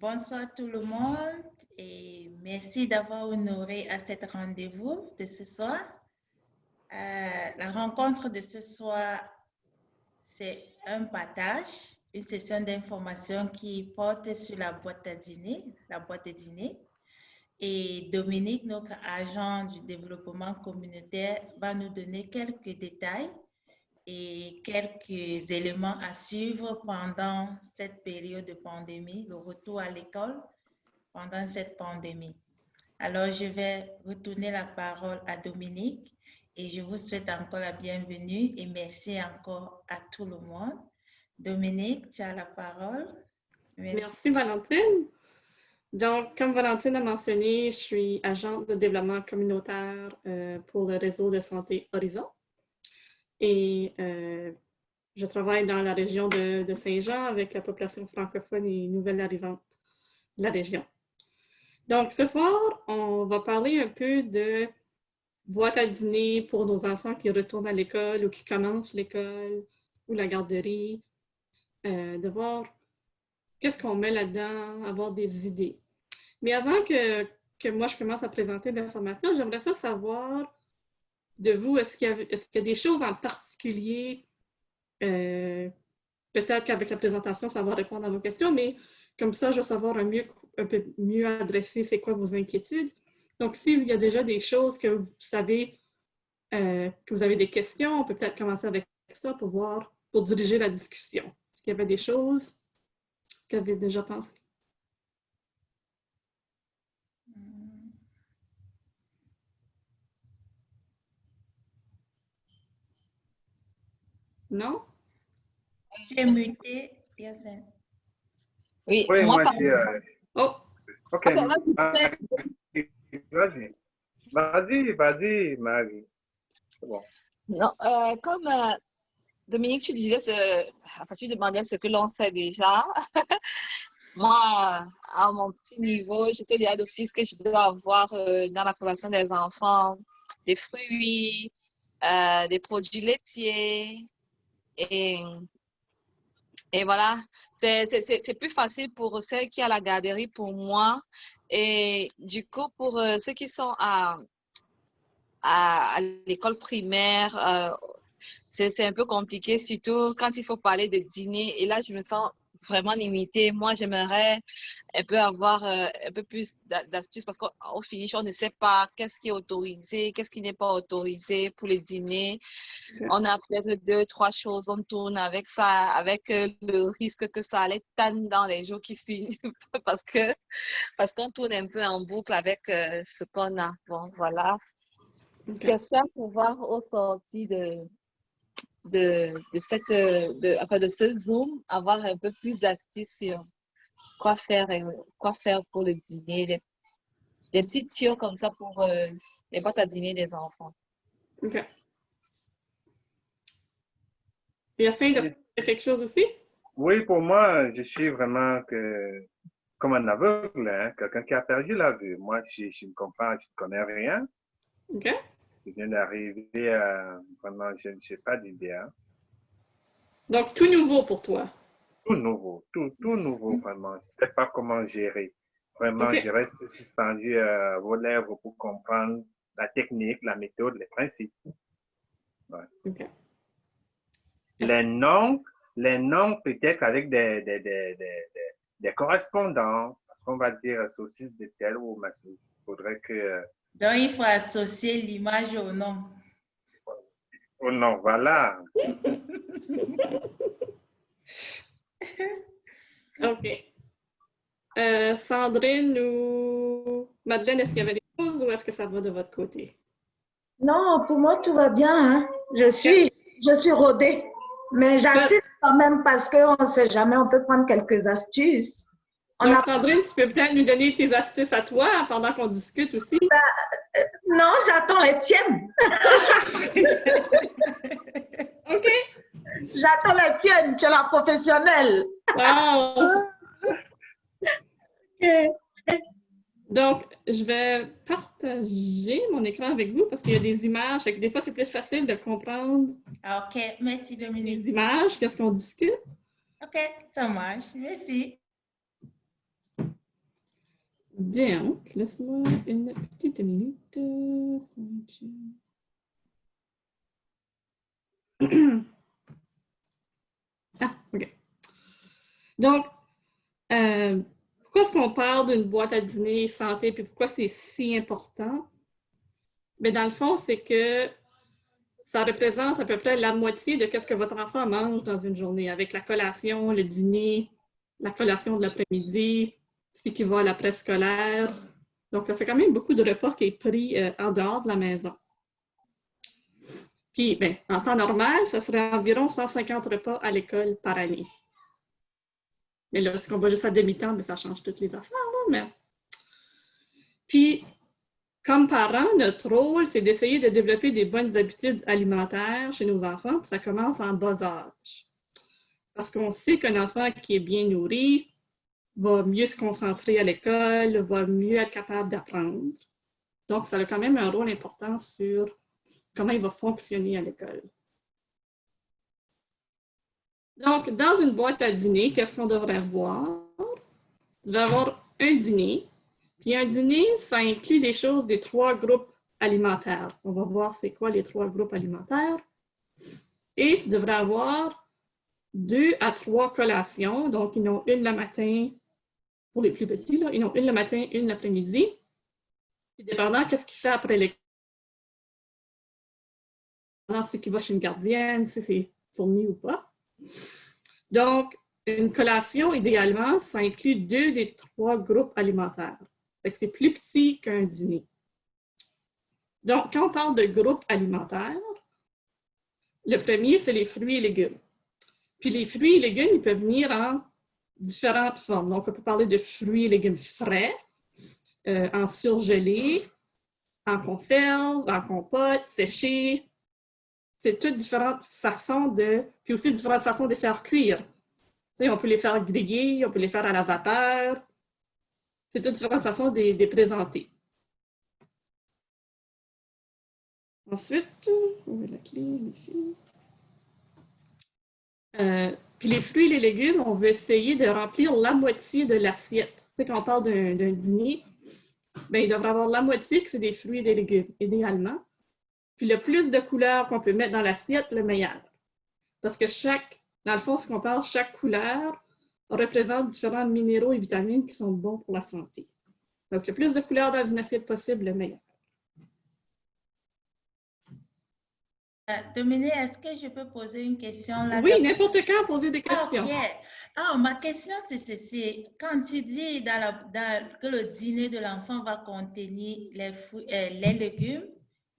Bonsoir tout le monde et merci d'avoir honoré à cet rendez-vous de ce soir. La rencontre de ce soir, c'est un partage, une session d'information qui porte sur la boîte à dîner, la boîte de dîner. Et Dominique, notre agent du développement communautaire, va nous donner quelques détails et quelques éléments à suivre pendant cette période de pandémie, le retour à l'école pendant cette pandémie. Alors, je vais retourner la parole à Dominique et je vous souhaite encore la bienvenue et merci encore à tout le monde. Dominique, tu as la parole. Merci Valentine. Donc, comme Valentine a mentionné, je suis agente de développement communautaire pour le réseau de santé Horizon. Et je travaille dans la région de Saint-Jean avec la population francophone et nouvelle arrivante de la région. Donc, ce soir, on va parler un peu de boîte à dîner pour nos enfants qui retournent à l'école ou qui commencent l'école ou la garderie, de voir qu'est-ce qu'on met là-dedans, avoir des idées. Mais avant que moi, je commence à présenter l'information, j'aimerais ça savoir de vous, est-ce qu'il y a des choses en particulier, peut-être qu'avec la présentation, ça va répondre à vos questions, mais comme ça, je vais savoir un peu mieux adresser c'est quoi vos inquiétudes. Donc, s'il y a déjà des choses que vous savez, que vous avez des questions, on peut peut-être commencer avec ça pour diriger la discussion. Est-ce qu'il y avait des choses que vous avez déjà pensé? Non? J'ai muté, Yacine. Oui, Oui, moi, moi, c'est... Oh! OK. Ok, Vas-y. Vas-y, Marie. C'est bon. non, comme Dominique, tu disais, enfin, tu demandais ce que l'on sait déjà. Moi, à mon petit niveau, je sais déjà d'office que je dois avoir dans la collation des enfants des fruits, des produits laitiers et voilà, c'est plus facile pour ceux qui à la garderie pour moi. Et du coup, pour ceux qui sont à l'école primaire, c'est un peu compliqué, surtout quand il faut parler de dîner. Et là, je me sens vraiment limitée. Moi, j'aimerais un peu avoir un peu plus d'astuces parce qu'au finish, on ne sait pas qu'est-ce qui est autorisé, qu'est-ce qui n'est pas autorisé pour les dîners. On a peut-être 2-3 choses, on tourne avec ça, avec le risque que ça allait tanner dans les jours qui suivent parce qu'on tourne un peu en boucle avec ce qu'on a. Bon, voilà. Okay. J'espère pouvoir au sortir de ce Zoom avoir un peu plus d'astuces sur quoi faire pour le dîner, des petites tuyaux comme ça pour les boîtes à dîner des enfants. OK. Yacine, est-ce que tu as quelque chose aussi? Oui, pour moi, je suis vraiment comme un aveugle, hein, quelqu'un qui a perdu la vue. Moi, je ne comprends, je ne connais rien. OK. Je viens d'arriver, vraiment, je n'ai pas d'idée. Hein. Donc, tout nouveau pour toi. Tout nouveau, tout nouveau, vraiment. Je ne sais pas comment gérer. Vraiment, OK. je reste suspendu vos lèvres pour comprendre la technique, la méthode, les principes. Ouais. OK. Les noms peut-être avec des correspondants. Parce qu'on va dire saucisse de tel ou machin. Il faudrait que... Donc, il faut associer l'image au nom. Au nom, voilà. OK. Sandrine ou Madeleine, est-ce qu'il y avait des choses ou est-ce que ça va de votre côté? Non, pour moi, tout va bien. Hein. Je suis rodée. Mais j'insiste quand même parce qu'on ne sait jamais, on peut prendre quelques astuces. Donc, Sandrine, tu peux peut-être nous donner tes astuces à toi pendant qu'on discute aussi? Non, j'attends les tiennes. OK. J'attends les tiennes, tu es la professionnelle. Wow. Okay. Donc, je vais partager mon écran avec vous parce qu'il y a des images. Fait que des fois, c'est plus facile de comprendre. OK, merci Dominique. Les images, qu'est-ce qu'on discute. OK, ça marche. Merci. Donc, laisse-moi une petite minute. Ah, OK. Donc, pourquoi est-ce qu'on parle d'une boîte à dîner santé, puis pourquoi c'est si important? Mais dans le fond, c'est que ça représente à peu près la moitié de ce que votre enfant mange dans une journée, avec la collation, le dîner, la collation de l'après-midi, ce qui va à la préscolaire. Donc, ça fait quand même beaucoup de repas qui est pris en dehors de la maison. Puis, ben, en temps normal, ça serait environ 150 repas à l'école par année. Mais là, si on va juste à demi-temps, ben, ça change toutes les affaires, là, mais... Puis, comme parents, notre rôle, c'est d'essayer de développer des bonnes habitudes alimentaires chez nos enfants, puis ça commence en bas âge. Parce qu'on sait qu'un enfant qui est bien nourri va mieux se concentrer à l'école, va mieux être capable d'apprendre. Donc, ça a quand même un rôle important sur comment il va fonctionner à l'école. Donc, dans une boîte à dîner, qu'est-ce qu'on devrait voir? Tu vas avoir un dîner. Puis un dîner, ça inclut les choses des 3 groupes alimentaires. On va voir c'est quoi les 3 groupes alimentaires. Et tu devrais avoir 2 à 3 collations. Donc, ils en ont une le matin, pour les plus petits, là, ils en ont une le matin, une l'après-midi. Puis dépendant qu'est-ce qu'il fait après l'école, si il va chez une gardienne, si c'est fourni ou pas. Donc, une collation, idéalement, ça inclut 2 des 3 groupes alimentaires. C'est plus petit qu'un dîner. Donc, quand on parle de groupe alimentaire, le premier, c'est les fruits et légumes. Puis les fruits et légumes, ils peuvent venir en différentes formes. Donc, on peut parler de fruits et légumes frais, en surgelé, en conserve, en compote, séché. C'est toutes différentes façons de... Puis aussi différentes façons de les faire cuire. Tu sais, on peut les faire griller, on peut les faire à la vapeur. C'est toutes différentes façons de les présenter. Ensuite, où est la clé ici? Puis les fruits et les légumes, on veut essayer de remplir la moitié de l'assiette. Tu sais, quand on parle d'un dîner, bien, il devrait avoir la moitié que c'est des fruits et des légumes, idéalement. Puis le plus de couleurs qu'on peut mettre dans l'assiette, le meilleur. Parce que dans le fond, ce qu'on parle, chaque couleur représente différents minéraux et vitamines qui sont bons pour la santé. Donc, le plus de couleurs dans une assiette possible, le meilleur. Dominique, est-ce que je peux poser une question là? Oui, n'importe quand, poser des questions. OK. Ma question, c'est ceci. Quand tu dis que le dîner de l'enfant va contenir les légumes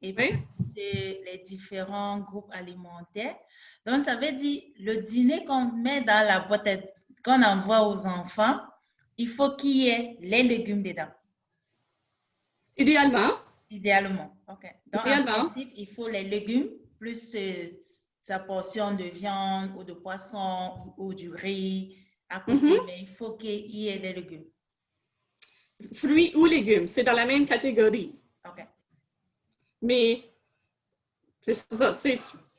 et puis les différents groupes alimentaires, donc ça veut dire le dîner qu'on met dans la boîte, qu'on envoie aux enfants, il faut qu'il y ait les légumes dedans. Idéalement. Idéalement, OK. Donc, idéalement. En principe, il faut les légumes plus sa portion de viande ou de poisson ou du riz à côté, mais il faut qu'il y ait les légumes. Fruits ou légumes, c'est dans la même catégorie. OK. Mais, c'est ça,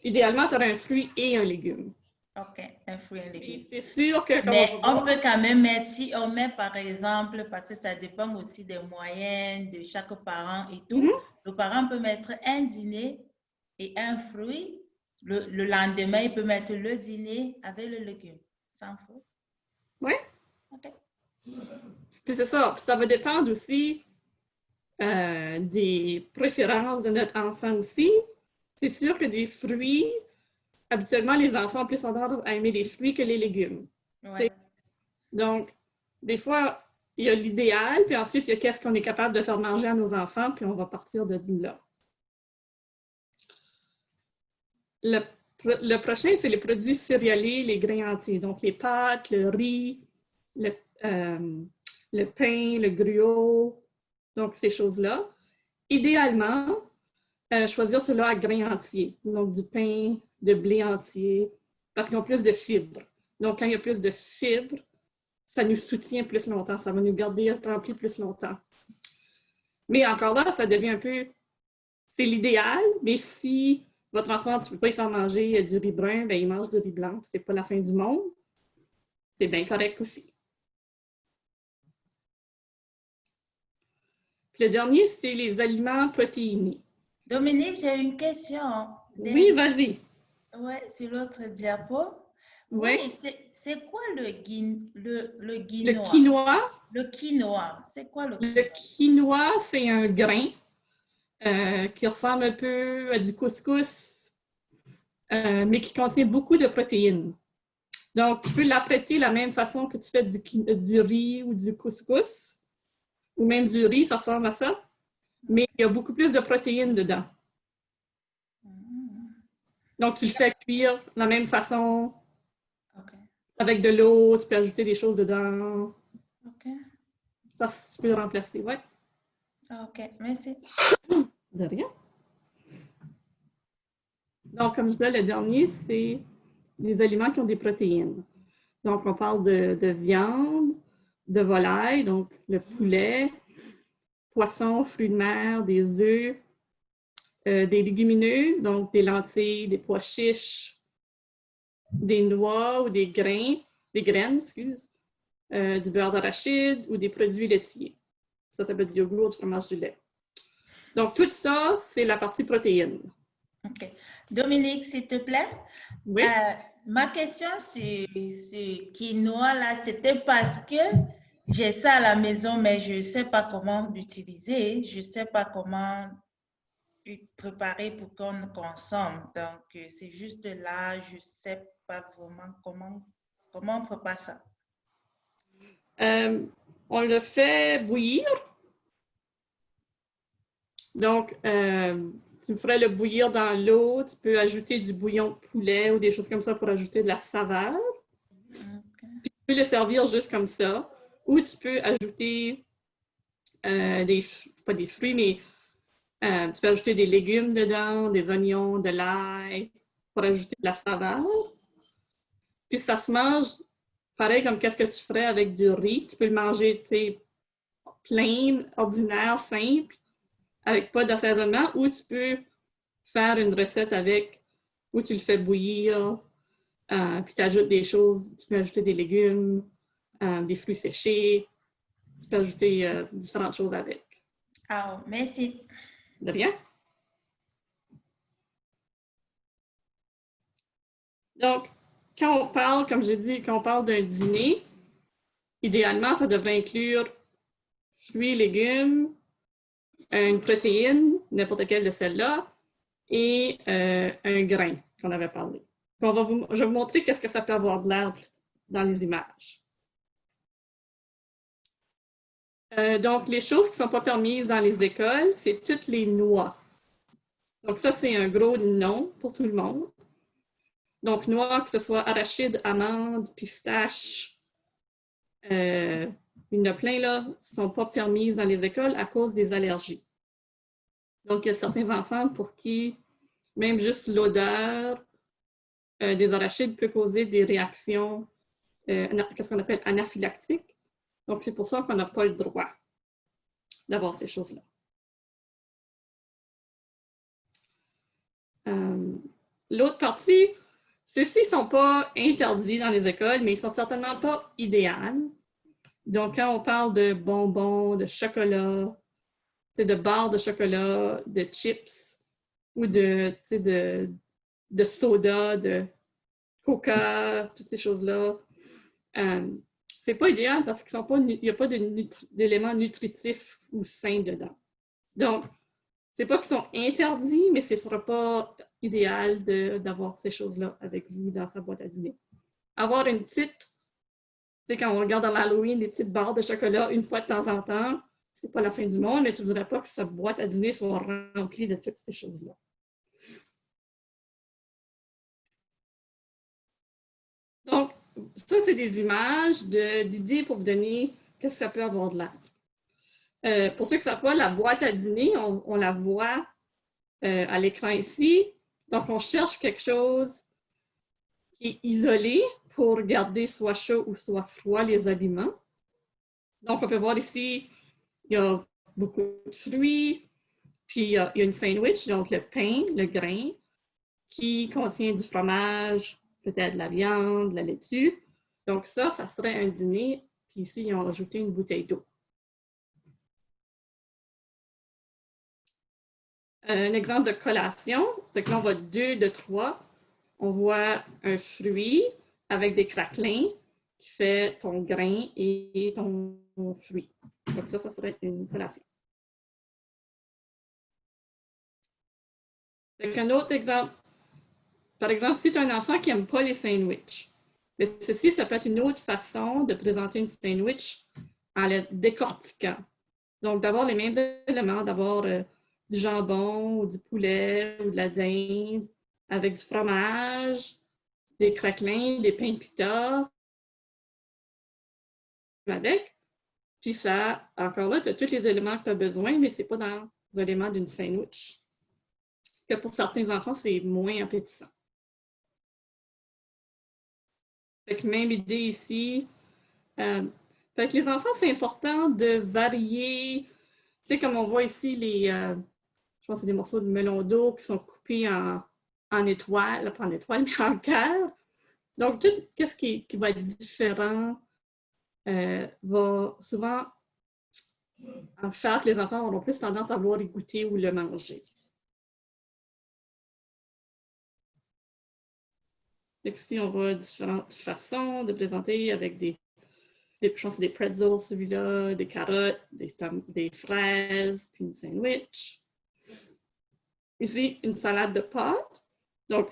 idéalement, tu auras un fruit et un légume. OK, un fruit et un légume. C'est sûr que... Mais on peut quand même mettre, si on met par exemple, parce que ça dépend aussi des moyens de chaque parent et tout, le parent peut mettre un dîner et un fruit. Le lendemain, il peut mettre le dîner avec le légume, sans faute. Oui. OK. Puis c'est ça. Puis ça va dépendre aussi des préférences de notre enfant aussi. C'est sûr que des fruits, habituellement, les enfants ont plus tendance à aimer les fruits que les légumes. Ouais. Donc, des fois, il y a l'idéal, puis ensuite, il y a qu'est-ce qu'on est capable de faire manger à nos enfants, puis on va partir de là. Le prochain, c'est les produits céréaliers, les grains entiers. Donc, les pâtes, le riz, le pain, le gruau, donc ces choses-là. Idéalement, choisir cela à grains entiers, donc du pain, de blé entier, parce qu'ils ont plus de fibres. Donc, quand il y a plus de fibres, ça nous soutient plus longtemps, ça va nous garder remplis plus longtemps. Mais encore là, ça devient un peu... C'est l'idéal, mais si votre enfant, tu ne peux pas y faire manger du riz brun, bien, il mange du riz blanc, c'est pas la fin du monde. C'est bien correct aussi. Le dernier, c'est les aliments protéinés. Dominique, j'ai une question. Oui, vas-y. Oui, sur l'autre diapo. Oui. Oui, c'est quoi le Le quinoa? quinoa. Le quinoa, c'est quoi le Le quinoa, c'est un grain qui ressemble un peu à du couscous, mais qui contient beaucoup de protéines. Donc, tu peux l'apprêter de la même façon que tu fais du riz ou du couscous, ou même du riz, ça ressemble à ça, mais il y a beaucoup plus de protéines dedans. Donc, tu le fais cuire de la même façon, avec de l'eau, tu peux ajouter des choses dedans. OK. Ça, tu peux le remplacer, ouais. OK, merci. De rien. Donc, comme je disais, le dernier, c'est les aliments qui ont des protéines. Donc, on parle de viande, de volaille, donc le poulet, poisson, fruits de mer, des œufs, des légumineux, donc des lentilles, des pois chiches, des noix ou des graines, excuse, du beurre d'arachide ou des produits laitiers. Ça peut être du yogourt, du fromage, du lait. Donc, tout ça, c'est la partie protéine. OK. Dominique, s'il te plaît. Oui. Ma question sur quinoa, là, c'était parce que j'ai ça à la maison, mais je ne sais pas comment l'utiliser. Je ne sais pas comment préparer pour qu'on consomme. Donc, c'est juste là, je ne sais pas vraiment comment on prépare ça. On le fait bouillir. Donc, tu ferais le bouillir dans l'eau. Tu peux ajouter du bouillon de poulet ou des choses comme ça pour ajouter de la saveur. Okay. Puis, tu peux le servir juste comme ça. Ou tu peux ajouter pas des fruits, mais tu peux ajouter des légumes dedans, des oignons, de l'ail, pour ajouter de la saveur. Puis ça se mange pareil comme qu'est-ce que tu ferais avec du riz. Tu peux le manger, tu sais, plain, ordinaire, simple, avec pas d'assaisonnement, ou tu peux faire une recette avec, où tu le fais bouillir, puis tu ajoutes des choses, tu peux ajouter des légumes, des fruits séchés, tu peux ajouter différentes choses avec. Ah, merci. De rien. Donc, quand on parle, comme j'ai dit, quand on parle d'un dîner, idéalement, ça devrait inclure fruits, légumes, une protéine, n'importe quelle de celles-là, et un grain qu'on avait parlé. Puis je vais vous montrer qu'est-ce que ça peut avoir de l'air dans les images. Donc, les choses qui ne sont pas permises dans les écoles, c'est toutes les noix. Donc, ça, c'est un gros non pour tout le monde. Donc, noix, que ce soit arachide, amande, pistache, il y en a plein là, qui ne sont pas permises dans les écoles à cause des allergies. Donc, il y a certains enfants pour qui même juste l'odeur des arachides peut causer des réactions, qu'est-ce qu'on appelle anaphylactiques. Donc, c'est pour ça qu'on n'a pas le droit d'avoir ces choses-là. L'autre partie, ceux-ci ne sont pas interdits dans les écoles, mais ils ne sont certainement pas idéaux. Donc, quand on parle de bonbons, de chocolat, de barres de chocolat, de chips ou de soda, de coca, toutes ces choses-là, c'est pas idéal parce qu'il n'y a pas d'éléments nutritifs ou sains dedans. Donc, c'est pas qu'ils sont interdits, mais ce ne sera pas idéal d'avoir ces choses-là avec vous dans sa boîte à dîner. Avoir une petite, tu sais, quand on regarde dans l'Halloween, des petites barres de chocolat une fois de temps en temps, c'est pas la fin du monde, mais tu ne voudrais pas que sa boîte à dîner soit remplie de toutes ces choses-là. Donc, ça, c'est des images d'idées pour vous donner qu'est-ce que ça peut avoir de l'air. Pour ceux qui ne savent pas, la boîte à dîner, on la voit à l'écran ici. Donc, on cherche quelque chose qui est isolé pour garder soit chaud ou soit froid les aliments. Donc, on peut voir ici, il y a beaucoup de fruits, puis il y a une sandwich, donc le pain, le grain, qui contient du fromage, peut-être de la viande, de la laitue. Donc ça serait un dîner. Puis ici, ils ont ajouté une bouteille d'eau. Un exemple de collation, c'est que là, on voit 2 de 3. On voit un fruit avec des craquelins qui fait ton grain et ton fruit. Donc ça serait une collation. Donc, un autre exemple. Par exemple, si tu as un enfant qui n'aime pas les sandwichs, mais ceci, ça peut être une autre façon de présenter une sandwich en le décortiquant. Donc, d'avoir les mêmes éléments, d'avoir du jambon, ou du poulet, ou de la dinde, avec du fromage, des craquelins, des pains de pita, avec. Puis ça, encore là, tu as tous les éléments que tu as besoin, mais ce n'est pas dans les éléments d'une sandwich. Que pour certains enfants, c'est moins appétissant. Fait que même idée ici. Fait que les enfants, c'est important de varier. Tu sais, comme on voit ici, je pense que c'est des morceaux de melon d'eau qui sont coupés en étoiles, pas en étoiles, mais en cœur. Donc, tout ce qui va être différent va souvent faire que les enfants auront plus tendance à vouloir y goûter ou le manger. Donc ici, on voit différentes façons de présenter avec je pense que c'est des pretzels, celui-là, des carottes, des fraises, puis une sandwich. Ici, une salade de pâtes. Donc,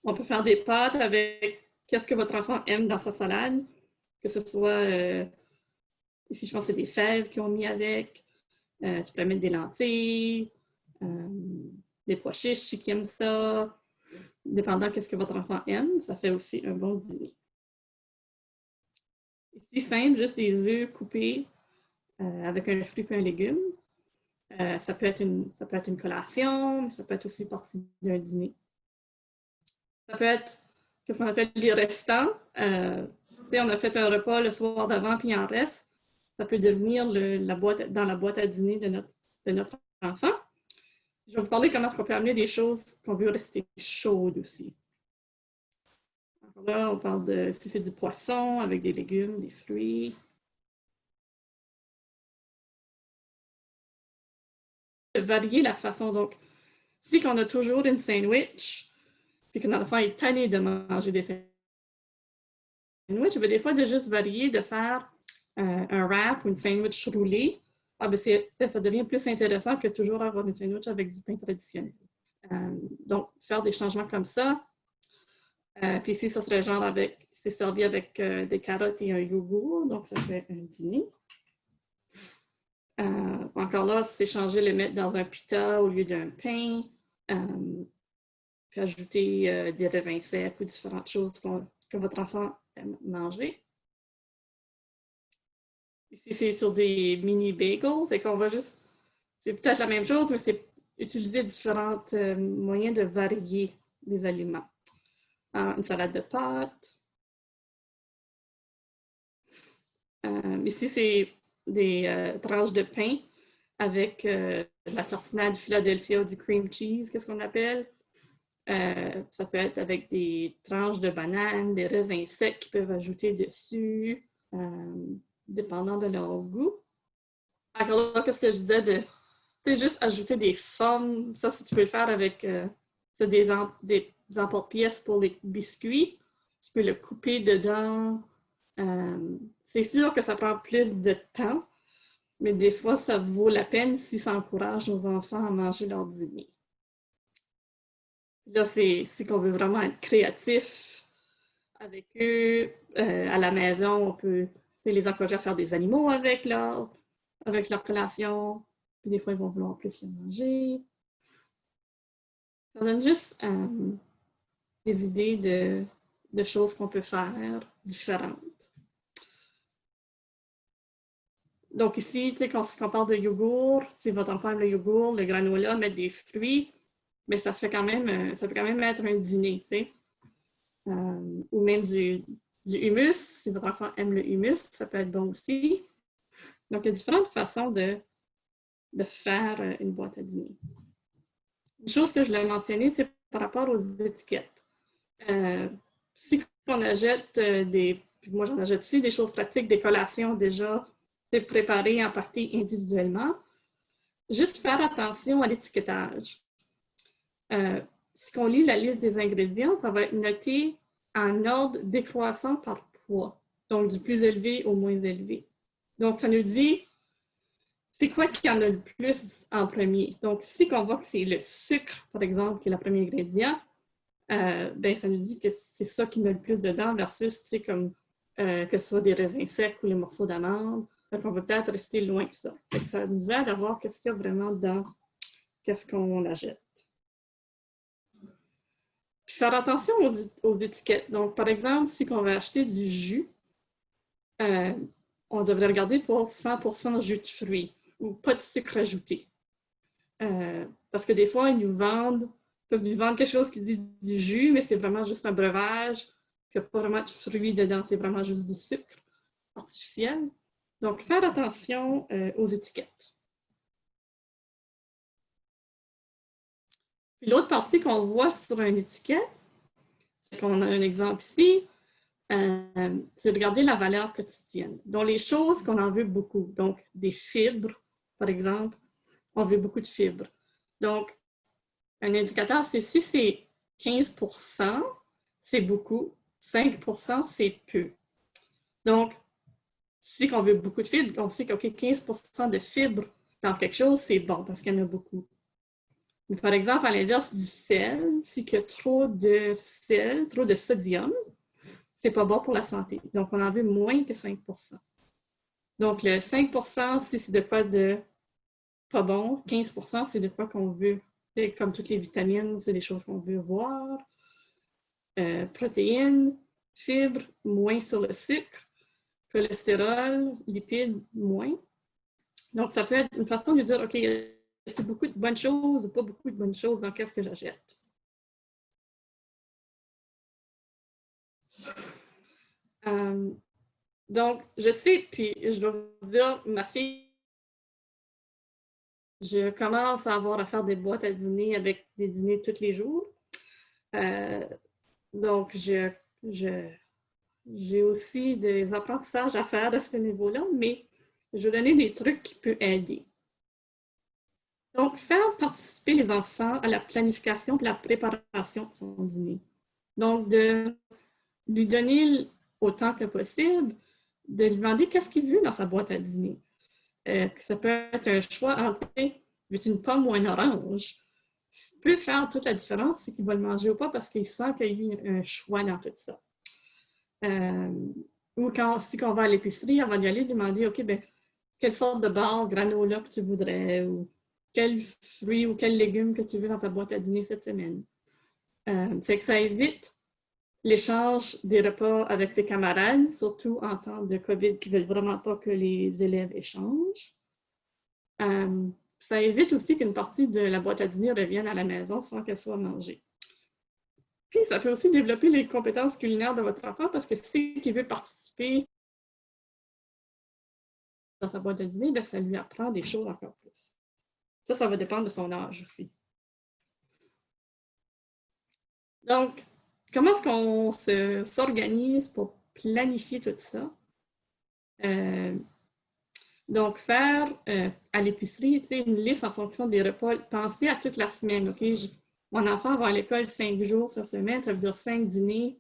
on peut faire des pâtes avec qu'est-ce que votre enfant aime dans sa salade, que ce soit, ici, je pense que c'est des fèves qu'ils ont mis avec. Tu peux mettre des lentilles, des pois chiches qui aiment ça. Dépendant de ce que votre enfant aime, ça fait aussi un bon dîner. Ici, simple, juste des œufs coupés avec un fruit et un légume. Ça peut être une collation, mais ça peut être aussi partie d'un dîner. Ça peut être ce qu'on appelle les restants. On a fait un repas le soir d'avant, puis il en reste. Ça peut devenir dans la boîte à dîner de notre enfant. Je vais vous parler comment on peut amener des choses qu'on veut rester chaudes aussi. Alors là, on parle de si c'est du poisson avec des légumes, des fruits. Varier la façon. Donc, si on a toujours une sandwich, puis que l'enfant est tanné de manger des sandwichs, des fois, de juste varier, de faire un wrap ou une sandwich roulée, ça devient plus intéressant que toujours avoir une sandwich avec du pain traditionnel. Donc, faire des changements comme ça. Puis ici, ça serait genre c'est servi avec des carottes et un yogourt, donc ça serait un dîner. Encore là, c'est changer, le mettre dans un pita au lieu d'un pain, puis ajouter des raisins secs ou différentes choses que votre enfant aime manger. Ici, c'est sur des mini bagels, c'est qu'on va juste, c'est peut-être la même chose, mais c'est utiliser différents moyens de varier les aliments. Une salade de pâtes. Ici, c'est des tranches de pain avec la tartinade Philadelphia ou du cream cheese, qu'est-ce qu'on appelle. Ça peut être avec des tranches de bananes, des raisins secs qui peuvent ajouter dessus, dépendant de leur goût. Alors là, qu'est-ce que je disais de juste ajouter des formes. Ça, si tu peux le faire avec des emporte-pièces pour les biscuits. Tu peux le couper dedans. C'est sûr que ça prend plus de temps, mais des fois, ça vaut la peine si ça encourage nos enfants à manger leur dîner. Là, c'est qu'on veut vraiment être créatif avec eux. À la maison, on peut les encourager à faire des animaux avec leur collation. Puis des fois, ils vont vouloir plus le manger. Ça donne juste des idées de choses qu'on peut faire différentes. Donc ici, quand on parle de yogourt, si votre enfant aime le yogourt, le granola, mettre des fruits, mais ça peut quand même être un dîner, ou même du hummus, si votre enfant aime le hummus, ça peut être bon aussi. Donc, il y a différentes façons de faire une boîte à dîner. Une chose que je voulais mentionner, c'est par rapport aux étiquettes. Si on achète moi j'en achète aussi des choses pratiques, des collations déjà préparées en partie individuellement, juste faire attention à l'étiquetage. Si on lit la liste des ingrédients, ça va être noté en ordre décroissant par poids, donc du plus élevé au moins élevé. Donc, ça nous dit c'est quoi qu'il y en a le plus en premier. Donc, si on voit que c'est le sucre, par exemple, qui est le premier ingrédient, ben, ça nous dit que c'est ça qui en a le plus dedans versus, tu sais, comme que ce soit des raisins secs ou les morceaux d'amande. Donc, on va peut-être rester loin que ça. Donc, ça nous aide à voir qu'est-ce qu'il y a vraiment dans qu'est-ce qu'on achète. Puis faire attention aux étiquettes. Donc, par exemple, si on va acheter du jus, on devrait regarder pour 100% jus de fruits ou pas de sucre ajouté. Parce que des fois, ils peuvent nous vendre quelque chose qui dit du jus, mais c'est vraiment juste un breuvage, puis il n'y a pas vraiment de fruits dedans, c'est vraiment juste du sucre artificiel. Donc, faire attention aux étiquettes. Puis l'autre partie qu'on voit sur une étiquette, c'est qu'on a un exemple ici, c'est de regarder la valeur quotidienne. Donc, les choses qu'on en veut beaucoup, donc des fibres, par exemple, on veut beaucoup de fibres. Donc, un indicateur, c'est si c'est 15%, c'est beaucoup, 5%, c'est peu. Donc, si on veut beaucoup de fibres, on sait que 15% de fibres dans quelque chose, c'est bon parce qu'il y en a beaucoup. Mais par exemple, à l'inverse du sel, si il y a trop de sel, trop de sodium, c'est pas bon pour la santé. Donc, on en veut moins que 5%. Donc, le 5%, si c'est de quoi de pas bon, 15%, c'est de quoi qu'on veut. Et comme toutes les vitamines, c'est des choses qu'on veut voir. Protéines, fibres, moins sur le sucre. Cholestérol, lipides, moins. Donc, ça peut être une façon de dire, OK, y a-t-il beaucoup de bonnes choses ou pas beaucoup de bonnes choses dans qu'est-ce que j'achète? Donc, je sais, puis je dois vous dire, ma fille, je commence à avoir à faire des boîtes à dîner avec des dîners tous les jours. Donc, j'ai aussi des apprentissages à faire à ce niveau-là, mais je vais donner des trucs qui peuvent aider. Donc, faire participer les enfants à la planification et la préparation de son dîner. Donc, de lui donner autant que possible, de lui demander qu'est-ce qu'il veut dans sa boîte à dîner. Ça peut être un choix entre une pomme ou un orange. Peut faire toute la différence si il va le manger ou pas parce qu'il sent qu'il y a eu un choix dans tout ça. Ou si on va à l'épicerie, on va y aller demander, OK, ben, quelle sorte de barre, granola que tu voudrais, ou quels fruits ou quels légumes que tu veux dans ta boîte à dîner cette semaine. C'est que ça évite l'échange des repas avec ses camarades, surtout en temps de COVID qui ne veulent vraiment pas que les élèves échangent. Ça évite aussi qu'une partie de la boîte à dîner revienne à la maison sans qu'elle soit mangée. Puis, ça peut aussi développer les compétences culinaires de votre enfant parce que s'il veut participer dans sa boîte à dîner, bien, ça lui apprend des choses encore plus. Ça va dépendre de son âge aussi. Donc, comment est-ce qu'on s'organise pour planifier tout ça? Donc, faire à l'épicerie une liste en fonction des repas. Pensez à toute la semaine. OK? Mon enfant va à l'école 5 jours cette semaine, ça veut dire 5 dîners,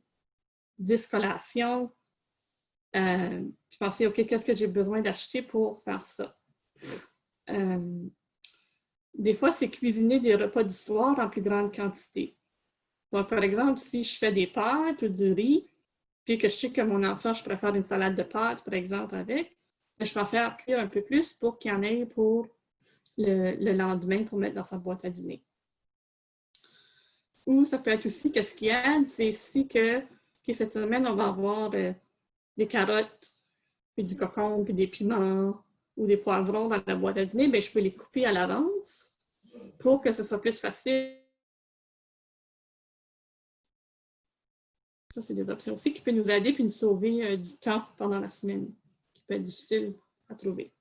10 collations. Puis pensez, OK, qu'est-ce que j'ai besoin d'acheter pour faire ça? Des fois, c'est cuisiner des repas du soir en plus grande quantité. Donc, par exemple, si je fais des pâtes ou du riz, puis que je sais que mon enfant, je préfère une salade de pâtes, par exemple, avec, je peux en faire cuire un peu plus pour qu'il y en ait pour le lendemain pour mettre dans sa boîte à dîner. Ou ça peut être aussi, qu'est-ce qu'il y a, c'est si que cette semaine, on va avoir des carottes, puis du concombre, puis des piments ou des poivrons dans la boîte à dîner, bien, je peux les couper à l'avance pour que ce soit plus facile. Ça, c'est des options aussi qui peuvent nous aider puis nous sauver du temps pendant la semaine, qui peut être difficile à trouver.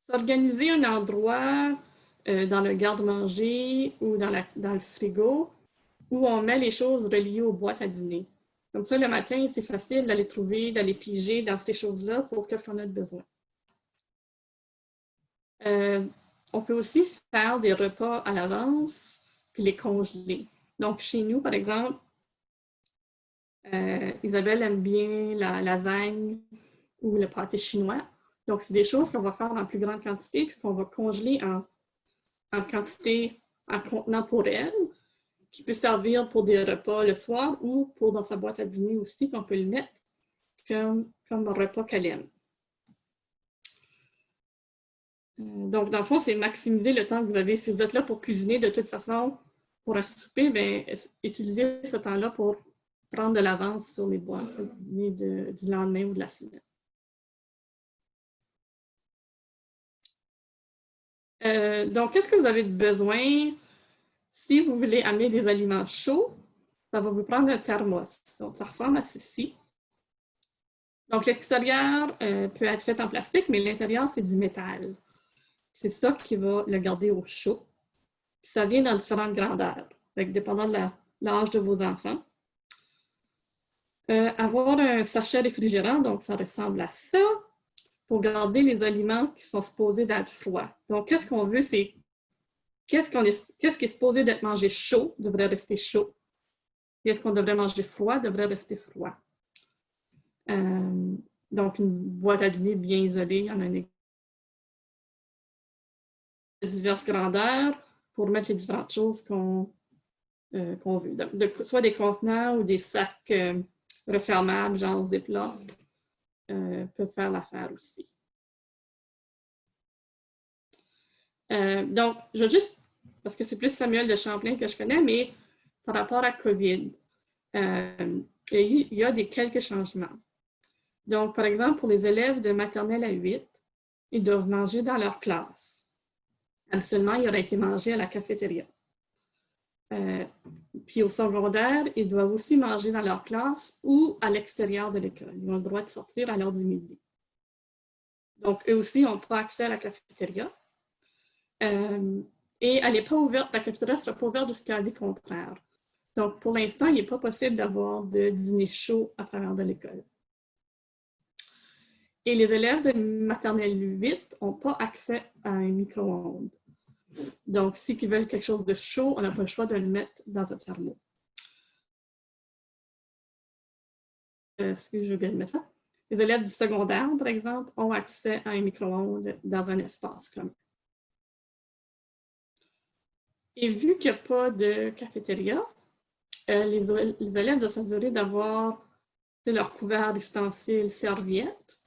S'organiser un endroit dans le garde-manger ou dans le frigo où on met les choses reliées aux boîtes à dîner. Comme ça, le matin, c'est facile d'aller trouver, d'aller piger dans ces choses-là pour qu'est-ce qu'on a de besoin. On peut aussi faire des repas à l'avance puis les congeler. Donc, chez nous, par exemple, Isabelle aime bien la lasagne ou le pâté chinois. Donc, c'est des choses qu'on va faire en plus grande quantité puis qu'on va congeler en quantité, en contenant pour elle, qui peut servir pour des repas le soir ou pour dans sa boîte à dîner aussi, qu'on peut le mettre comme un repas qu'elle aime. Donc, dans le fond, c'est maximiser le temps que vous avez. Si vous êtes là pour cuisiner, de toute façon, pour un souper, bien, utilisez ce temps-là pour prendre de l'avance sur les boîtes à dîner du lendemain ou de la semaine. Donc, qu'est-ce que vous avez besoin si vous voulez amener des aliments chauds? Ça va vous prendre un thermos. Donc, ça ressemble à ceci. Donc, l'extérieur peut être fait en plastique, mais l'intérieur, c'est du métal. C'est ça qui va le garder au chaud. Puis ça vient dans différentes grandeurs, dépendant de l'âge de vos enfants. Avoir un sachet réfrigérant, donc ça ressemble à ça, pour garder les aliments qui sont supposés d'être froids. Donc, qu'est-ce qu'on veut, c'est qu'est-ce qui est supposé d'être mangé chaud devrait rester chaud. Qu'est-ce qu'on devrait manger froid devrait rester froid. Donc, une boîte à dîner bien isolée, il y en a une de diverses grandeurs pour mettre les différentes choses qu'on veut. Soit des contenants ou des sacs refermables, genre Ziploc, peuvent faire l'affaire aussi. Donc, je veux juste, parce que c'est plus Samuel de Champlain que je connais, mais par rapport à COVID, il y a quelques changements. Donc, par exemple, pour les élèves de maternelle à 8, ils doivent manger dans leur classe. Habituellement, il aurait été mangé à la cafétéria. Puis au secondaire, ils doivent aussi manger dans leur classe ou à l'extérieur de l'école. Ils ont le droit de sortir à l'heure du midi. Donc, eux aussi n'ont pas accès à la cafétéria. Et elle n'est pas ouverte, la cafétéria ne sera pas ouverte jusqu'à l'avis contraire. Donc, pour l'instant, il n'est pas possible d'avoir de dîner chaud à travers de l'école. Et les élèves de maternelle 8 n'ont pas accès à un micro-ondes. Donc, s'ils veulent quelque chose de chaud, on n'a pas le choix de le mettre dans un thermo. Je vais le mettre là. Les élèves du secondaire, par exemple, ont accès à un micro-ondes dans un espace commun. Et vu qu'il n'y a pas de cafétéria, les élèves doivent s'assurer d'avoir leur couvert, ustensiles, serviettes.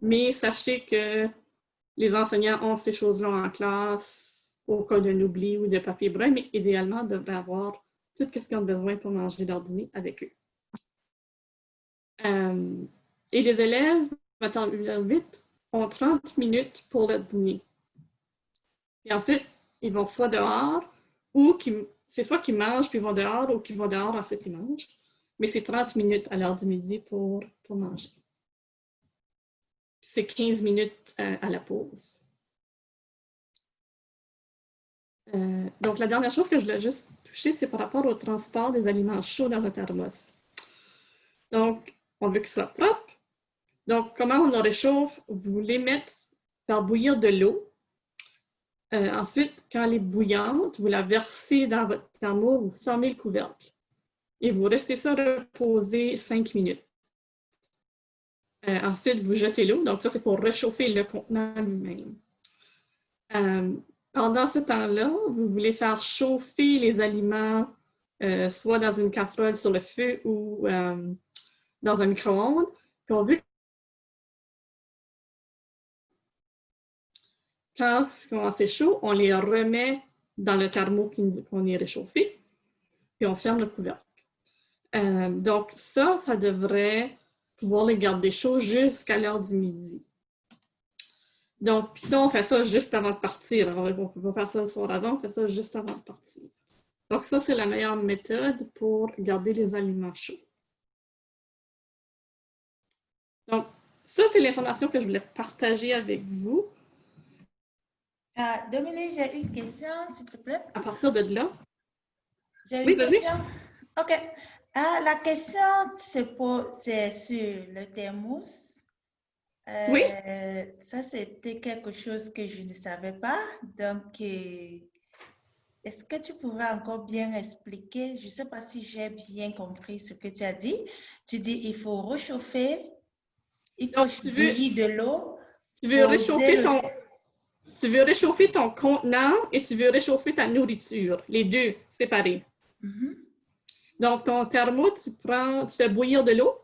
Mais sachez que les enseignants ont ces choses-là en classe au cas d'un oubli ou de papier brun, mais idéalement, devraient avoir tout ce qu'ils ont besoin pour manger leur dîner avec eux. Et les élèves, maternelle 8, ont 30 minutes pour le dîner. Et ensuite, ils vont soit dehors, ou c'est soit qu'ils mangent puis ils vont dehors, ou qu'ils vont dehors, ensuite ils mangent. Mais c'est 30 minutes à l'heure du midi pour manger. C'est 15 minutes à la pause. Donc, la dernière chose que je voulais juste toucher, c'est par rapport au transport des aliments chauds dans un thermos. Donc, on veut qu'ils soient propres. Donc, comment on le réchauffe? Vous les mettez, faire bouillir de l'eau. Ensuite, quand elle est bouillante, vous la versez dans votre thermos, vous fermez le couvercle. Et vous restez ça reposer 5 minutes. Ensuite, vous jetez l'eau. Donc, ça, c'est pour réchauffer le contenant lui-même. Pendant ce temps-là, vous voulez faire chauffer les aliments, soit dans une casserole sur le feu ou dans un micro-ondes. Puis on veut quand c'est chaud, on les remet dans le thermo qu'on est réchauffé, puis on ferme le couvercle. Donc ça devrait pouvoir les garder chauds jusqu'à l'heure du midi. Donc, puis ça, on fait ça juste avant de partir. Alors, on ne peut pas faire ça le soir avant, on fait ça juste avant de partir. Donc ça, c'est la meilleure méthode pour garder les aliments chauds. Donc, ça, c'est l'information que je voulais partager avec vous. Dominique, j'ai une question, s'il te plaît. À partir de là. J'ai une question. OK. La question, c'est sur le thermos. Oui. Ça, c'était quelque chose que je ne savais pas. Donc, est-ce que tu pouvais encore bien expliquer? Je ne sais pas si j'ai bien compris ce que tu as dit. Tu dis il faut réchauffer, il faut Donc, bouillir de l'eau, tu veux poser réchauffer tu veux réchauffer ton contenant et tu veux réchauffer ta nourriture, les deux séparés. Mhm. Donc, ton thermo, tu fais bouillir de l'eau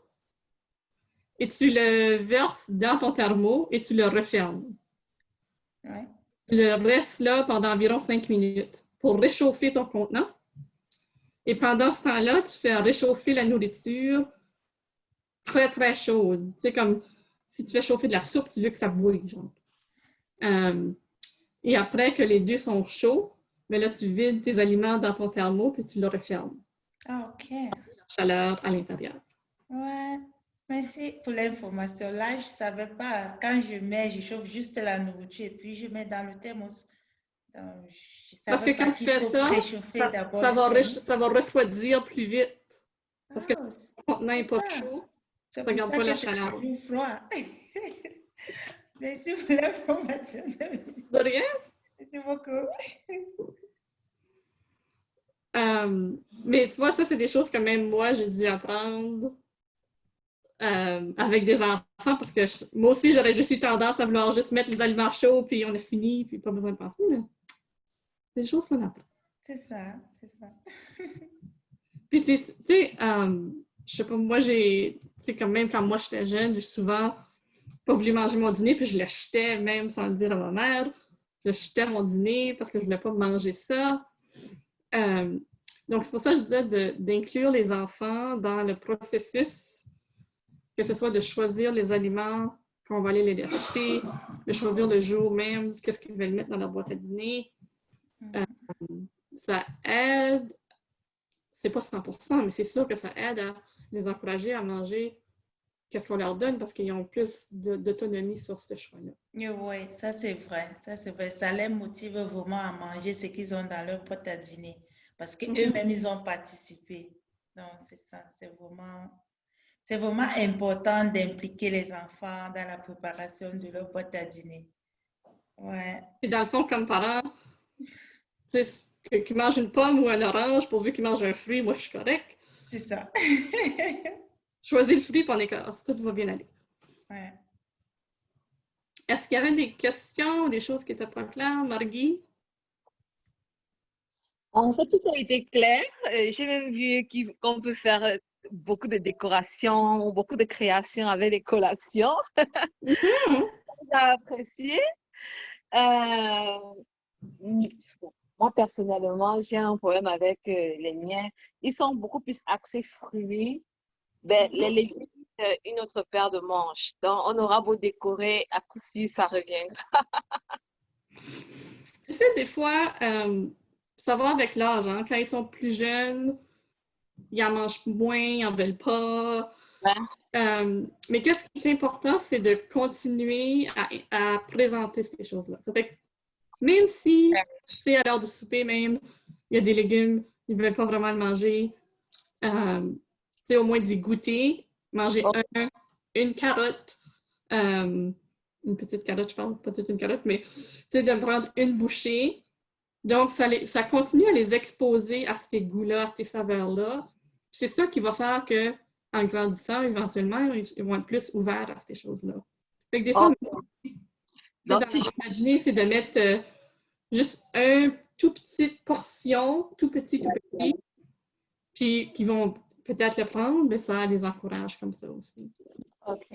et tu le verses dans ton thermo et tu le refermes. Ouais. Tu le restes là pendant environ 5 minutes pour réchauffer ton contenant. Et pendant ce temps-là, tu fais réchauffer la nourriture très, très chaude. C'est comme si tu fais chauffer de la soupe, tu veux que ça bouille, genre. Et après que les deux sont chauds, mais là, tu vides tes aliments dans ton thermo puis tu le refermes. Ah, OK. La chaleur à l'intérieur. Ouais. Merci pour l'information. Là, je ne savais pas. Quand je chauffe juste la nourriture et puis je mets dans le thermos. Donc, je ne Parce que savais pas quand tu qu'il fais faut ça, préchauffer d'abord ça le thermos. va refroidir plus vite. Parce que Oh, le contenant n'est c'est pas ça. chaud, C'est ça ne pour garde ça pas que la c'est chaleur. plus froid. Merci pour l'information. De rien. Merci beaucoup. Mais tu vois, ça, c'est des choses que même moi, j'ai dû apprendre avec des enfants parce que moi aussi, j'aurais juste eu tendance à vouloir juste mettre les aliments chauds puis on a fini puis pas besoin de penser. Mais c'est des choses qu'on apprend. C'est ça, c'est ça. Puis, tu sais, je sais pas, moi, tu sais, quand même, quand moi, j'étais jeune, j'ai souvent pas voulu manger mon dîner, puis je le jetais, même sans le dire à ma mère. Je jetais mon dîner parce que je voulais pas manger ça. Donc, c'est pour ça que je disais d'inclure les enfants dans le processus, que ce soit de choisir les aliments qu'on va aller les acheter, de choisir le jour même, qu'est-ce qu'ils veulent mettre dans leur boîte à dîner. Ça aide. C'est pas 100%, mais c'est sûr que ça aide à les encourager à manger qu'est-ce qu'on leur donne parce qu'ils ont plus d'autonomie sur ce choix-là. Oui, ça c'est vrai. Ça c'est vrai. Ça les motive vraiment à manger ce qu'ils ont dans leur boîte à dîner. Parce qu'eux-mêmes, ils ont participé. Donc, c'est ça. C'est vraiment important d'impliquer les enfants dans la préparation de leur boîte à dîner. Ouais. Puis dans le fond, comme parent, tu sais, qu'ils mangent une pomme ou un orange, pourvu qu'ils mangent un fruit, moi, je suis correct. C'est ça. Choisis le fruit, puis on est correct. Tout va bien aller. Ouais. Est-ce qu'il y avait des questions, des choses qui n'étaient pas claires, Margui? En fait, tout a été clair. J'ai même vu qu'on peut faire beaucoup de décorations, beaucoup de créations avec des collations. J'ai apprécié. Euh, Moi, personnellement, j'ai un problème avec les miens. Ils sont beaucoup plus axés fruits. Ben, les légumes, une autre paire de manches. Donc, on aura beau décorer, à coup sûr, ça reviendra. Tu sais, des fois, ça va avec l'âge. Hein? Quand ils sont plus jeunes, ils en mangent moins, ils n'en veulent pas. Ouais. Mais qu'est-ce qui est important, c'est de continuer à présenter ces choses-là. Ça fait que même si c'est à l'heure du souper même, il y a des légumes, ils ne veulent pas vraiment le manger, au moins d'y goûter, manger une carotte, une petite carotte, je parle, pas toute une carotte, mais de prendre une bouchée. Donc, ça continue à les exposer à ces goûts-là, à ces saveurs-là. C'est ça qui va faire que en grandissant, éventuellement, ils vont être plus ouverts à ces choses-là. Fait que des fois, dans le dîner, c'est de mettre juste un tout petite portion, tout petit, puis qu'ils vont peut-être le prendre, mais ça les encourage comme ça aussi. OK.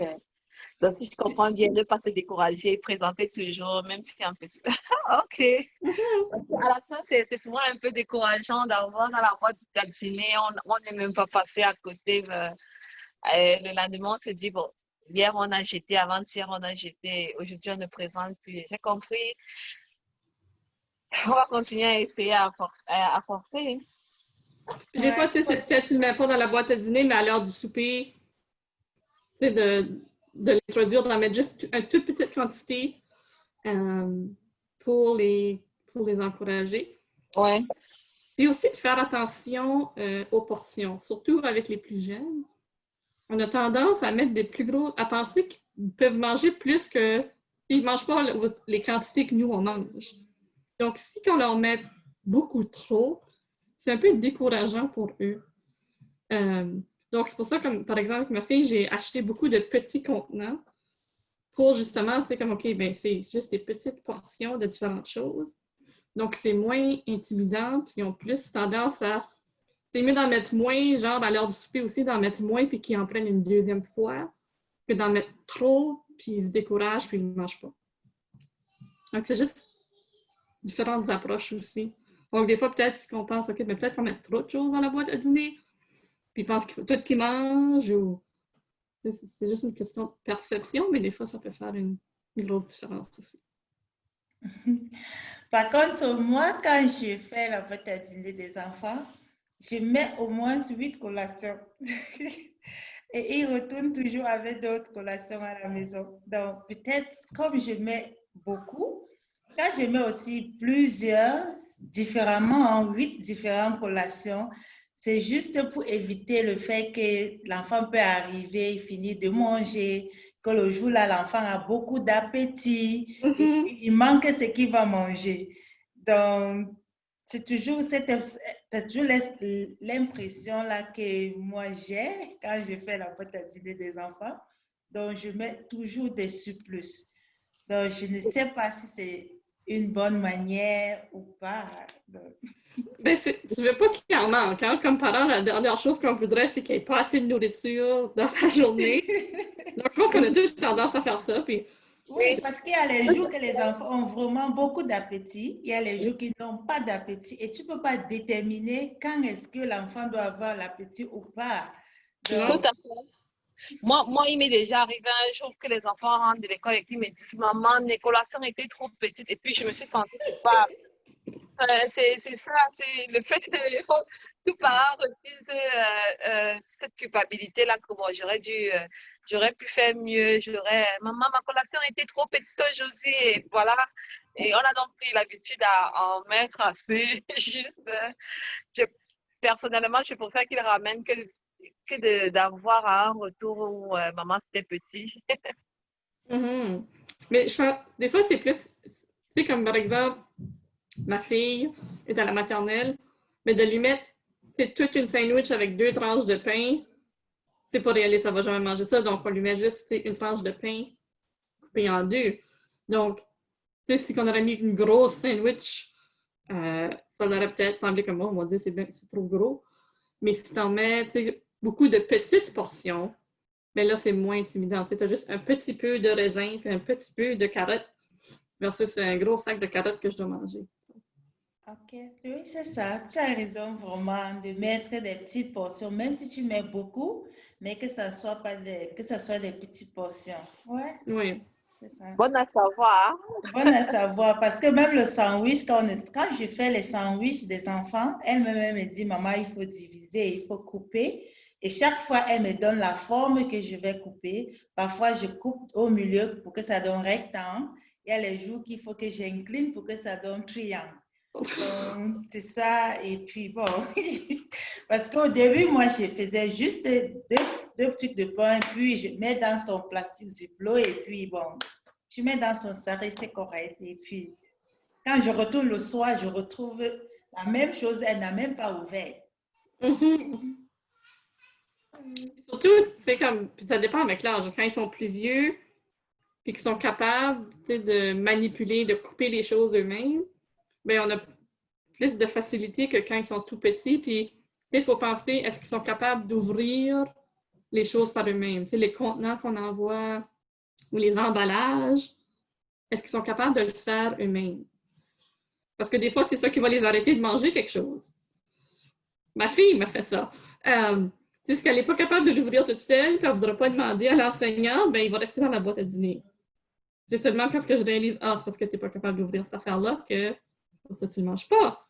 Donc, si je comprends bien, ne pas se décourager, présenter toujours, même si c'est un petit. OK. À la fin, c'est souvent un peu décourageant d'avoir dans la boîte à dîner, on n'est même pas passé à côté. Le lendemain, on se dit, bon, hier on a jeté, avant-hier on a jeté, aujourd'hui on ne présente plus. J'ai compris. On va continuer à essayer à forcer. Des fois, tu sais, c'est peut-être tu ne le mets pas dans la boîte à dîner, mais à l'heure du souper, tu sais, de l'introduire, d'en mettre juste une toute petite quantité pour les encourager. Ouais. Et aussi de faire attention aux portions, surtout avec les plus jeunes. On a tendance à mettre des plus grosses, à penser peuvent manger plus que... Ils ne mangent pas les quantités que nous, on mange. Donc, si on leur met beaucoup trop, c'est un peu décourageant pour eux. Donc, c'est pour ça, comme par exemple, avec ma fille, j'ai acheté beaucoup de petits contenants pour justement, tu sais, comme, OK, ben c'est juste des petites portions de différentes choses. Donc, c'est moins intimidant, puis ils ont plus tendance à... C'est mieux d'en mettre moins, genre à l'heure du souper aussi, d'en mettre moins, puis qu'ils en prennent une deuxième fois, que d'en mettre trop, puis ils se découragent, puis ils ne mangent pas. Donc, c'est juste différentes approches aussi. Donc, des fois, peut-être qu'on pense, OK, mais peut-être qu'on met trop de choses dans la boîte à dîner, puis ils pensent qu'il faut tout qu'ils mangent, ou... C'est juste une question de perception, mais des fois, ça peut faire une grosse différence aussi. Par contre, moi, quand je fais la boîte à dîner des enfants, je mets au moins 8 collations. Et ils retournent toujours avec d'autres collations à la maison. Donc, peut-être, comme je mets beaucoup, quand je mets aussi plusieurs, différemment, en 8 différentes collations, c'est juste pour éviter le fait que l'enfant peut arriver, finir de manger, que le jour-là, l'enfant a beaucoup d'appétit, et puis il manque ce qu'il va manger. Donc, c'est toujours l'impression là que moi j'ai quand je fais la boîte à dîner des enfants. Donc, je mets toujours des surplus. Donc, je ne sais pas si c'est une bonne manière ou pas. Donc, Ben, tu veux pas qu'il en manque, hein? Comme parent, la dernière chose qu'on voudrait, c'est qu'il n'y ait pas assez de nourriture dans la journée. Donc, je pense qu'on a tous tendance à faire ça. Puis... Oui, parce qu'il y a les jours que les enfants ont vraiment beaucoup d'appétit, il y a les jours qui n'ont pas d'appétit et tu ne peux pas déterminer quand est-ce que l'enfant doit avoir l'appétit ou pas. Donc, Tout à fait. Moi, il m'est déjà arrivé un jour que les enfants rentrent de l'école et qu'ils me disent, maman, mes collations étaient trop petites et puis je me suis sentie coupable. C'est ça, c'est le fait que tout parent refuse cette culpabilité-là que bon, j'aurais pu faire mieux, maman, ma collation était trop petite aujourd'hui et voilà. Et on a donc pris l'habitude à en mettre assez, juste. Personnellement, je préfère qu'ils ramènent que d'avoir un retour où maman c'était petit. Mais des fois, c'est plus, tu sais, comme par exemple, ma fille est à la maternelle, mais de lui mettre toute une sandwich avec 2 tranches de pain, c'est pas réaliste, ça va jamais manger ça, donc on lui met juste une tranche de pain coupée en 2. Donc, tu sais, si on aurait mis une grosse sandwich, ça aurait peut-être semblé comme, oh mon Dieu, c'est trop gros. Mais si tu en mets beaucoup de petites portions, mais là, c'est moins intimidant. Tu as juste un petit peu de raisin puis un petit peu de carottes versus un gros sac de carottes que je dois manger. OK, oui, c'est ça. Tu as raison vraiment de mettre des petites portions, même si tu mets beaucoup, mais que ça soit pas que ça soit des petites portions. Ouais, Oui. c'est ça. Bonne à savoir. Bonne à savoir, parce que même le sandwich, quand je fais les sandwichs des enfants, elle-même me dit, maman, il faut diviser, il faut couper. Et chaque fois, elle me donne la forme que je vais couper. Parfois, je coupe au milieu pour que ça donne rectangle. Il y a les jours qu'il faut que j'incline pour que ça donne triangle. Donc, c'est ça. Et puis, bon, parce qu'au début, moi, je faisais juste deux trucs de pain, puis je mets dans son plastique Ziploc, et puis, bon, je mets dans son sac et c'est correct. Et puis, quand je retourne le soir, je retrouve la même chose, elle n'a même pas ouvert. Surtout, c'est comme, puis ça dépend avec l'âge. Quand ils sont plus vieux, puis qu'ils sont capables de manipuler, de couper les choses eux-mêmes, bien, on a plus de facilité que quand ils sont tout petits. Puis, il faut penser, est-ce qu'ils sont capables d'ouvrir les choses par eux-mêmes? Les contenants qu'on envoie ou les emballages, est-ce qu'ils sont capables de le faire eux-mêmes? Parce que des fois, c'est ça qui va les arrêter de manger quelque chose. Ma fille m'a fait ça. Si elle n'est pas capable de l'ouvrir toute seule, puis elle ne voudra pas demander à l'enseignante, ben, il va rester dans la boîte à dîner. C'est seulement quand je réalise, ah, c'est parce que tu n'es pas capable d'ouvrir cette affaire-là que ça, tu ne le manges pas.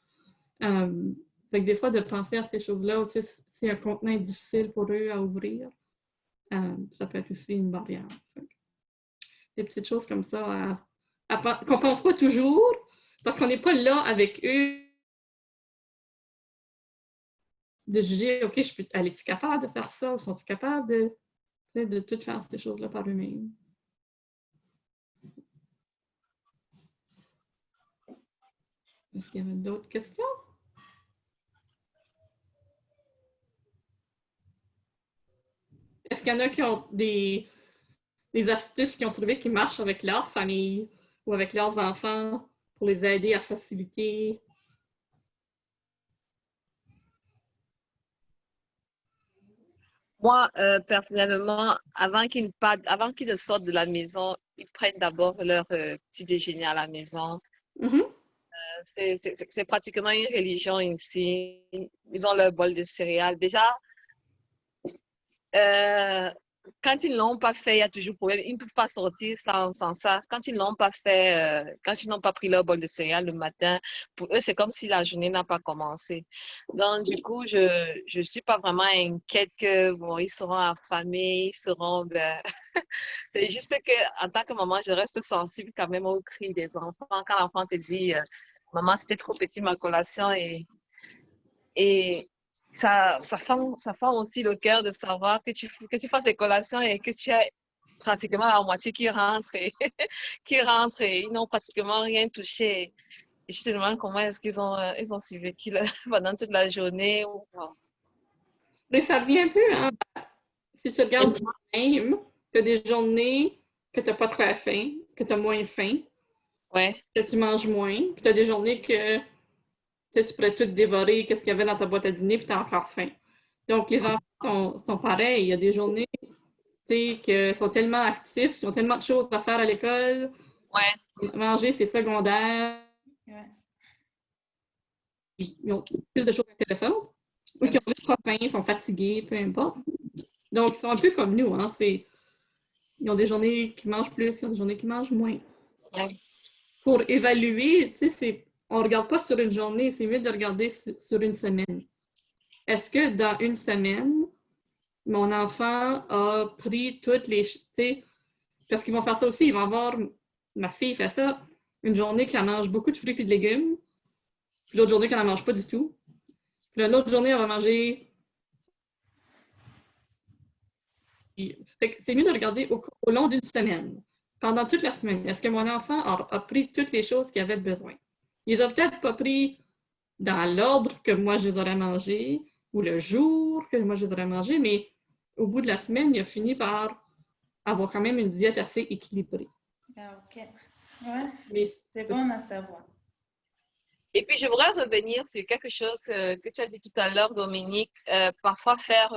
Fait que des fois, de penser à ces choses-là, si un contenant est difficile pour eux à ouvrir, ça peut être aussi une barrière. Des petites choses comme ça qu'on ne pense pas toujours, parce qu'on n'est pas là avec eux de juger, OK, es-tu capable de faire ça ou sont-ils capables de tout faire ces choses-là par eux-mêmes? Est-ce qu'il y avait d'autres questions? Est-ce qu'il y en a qui ont des astuces qu'ils ont trouvées qui marchent avec leur famille ou avec leurs enfants pour les aider à faciliter? Moi, personnellement, avant qu'ils ne sortent de la maison, ils prennent d'abord leur petit déjeuner à la maison. Mhm. C'est pratiquement une religion ici. Ils ont leur bol de céréales. Déjà, quand ils ne l'ont pas fait, il y a toujours problème. Ils ne peuvent pas sortir sans ça. Quand ils n'ont pas fait, quand ils n'ont pas pris leur bol de céréales le matin, pour eux, c'est comme si la journée n'a pas commencé. Donc, du coup, je ne suis pas vraiment inquiète que, bon, ils seront affamés, ils seront, ben, c'est juste que, en tant que maman, je reste sensible quand même aux cris des enfants. Quand l'enfant te dit, maman, c'était trop petit ma collation et ça fend aussi le cœur de savoir que tu fasses des collations et que tu as pratiquement la moitié qui rentre et, qui rentre et ils n'ont pratiquement rien touché. Et je te demande comment est-ce ils ont survécu pendant toute la journée. Mais ça revient un peu, hein, si tu regardes toi-même, tu as des journées que tu n'as pas très faim, que tu as moins faim, Ouais, que tu manges moins, puis tu as des journées que tu pourrais tout dévorer, qu'est-ce qu'il y avait dans ta boîte à dîner, puis tu as encore faim. Donc, les enfants sont pareils. Il y a des journées qui sont tellement actifs, ils ont tellement de choses à faire à l'école. ouais, Manger, c'est secondaire. Ouais. Ils ont plus de choses intéressantes. Ou qui ont juste pas faim, ils sont fatigués, peu importe. Donc, ils sont un peu comme nous. Hein? Ils ont des journées qui mangent plus, ils ont des journées qui mangent moins. ouais. Pour évaluer, on ne regarde pas sur une journée, c'est mieux de regarder sur une semaine. Est-ce que dans une semaine, mon enfant a pris toutes les... Parce qu'ils vont faire ça aussi, ils vont avoir... Ma fille fait ça, une journée qu'elle mange beaucoup de fruits et de légumes, puis l'autre journée qu'elle n'en mange pas du tout. Puis l'autre journée, elle va manger... C'est mieux de regarder au long d'une semaine. Pendant toute la semaine, est-ce que mon enfant a pris toutes les choses qu'il avait besoin? Il les a peut-être pas pris dans l'ordre que moi je les aurais mangés ou le jour que moi je les aurais mangés, mais au bout de la semaine, il a fini par avoir quand même une diète assez équilibrée. Ah, ok. Ouais, Mais c'est bon à savoir. Et puis, je voudrais revenir sur quelque chose que tu as dit tout à l'heure, Dominique. Parfois, faire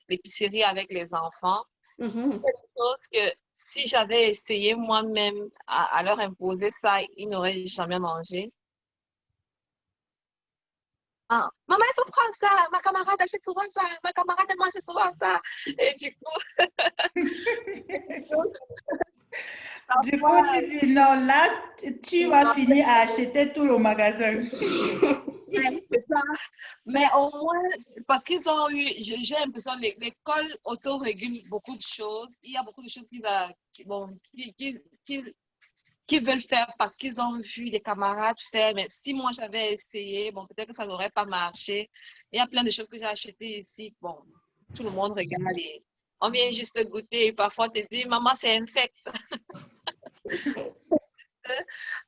l'épicerie avec les enfants. Mhm. C'est quelque chose que si j'avais essayé moi-même à leur imposer ça, ils n'auraient jamais mangé. Ah, maman, il faut prendre ça. Ma camarade achète souvent ça. Ma camarade elle mange souvent ça. Et du coup, Du coup, parfois, tu dis non, là, tu vas finir à acheter tout le magasin. ouais, c'est ça. Mais au moins, parce qu'ils ont eu, j'ai l'impression que l'école autorégule beaucoup de choses. Il y a beaucoup de choses qu'ils veulent faire parce qu'ils ont vu les camarades faire. Mais si moi j'avais essayé, bon, peut-être que ça n'aurait pas marché. Il y a plein de choses que j'ai achetées ici. Bon, tout le monde regarde et on vient juste goûter. Et parfois, on te dit, maman, c'est infect.